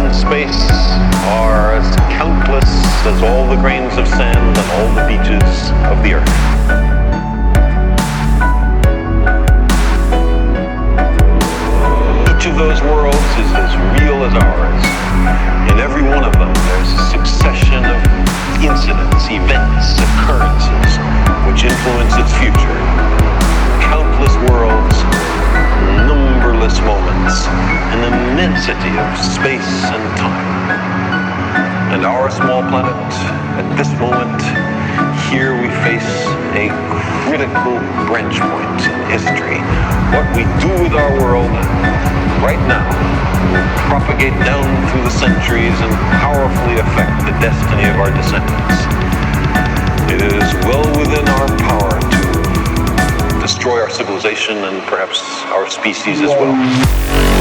in space are as countless as all the grains of sand on all the beaches of the earth. Each of those worlds is as real as ours. In every one of them, there's a succession of incidents, events, occurrences, which influence its future. Countless worlds, numberless moments, an immensity of space and time. And our small planet, at this moment, here we face a critical branch point in history. What we do with our world right now will propagate down through the centuries and powerfully affect the destiny of our descendants. It is well within our power to destroy our civilization and perhaps our species as well.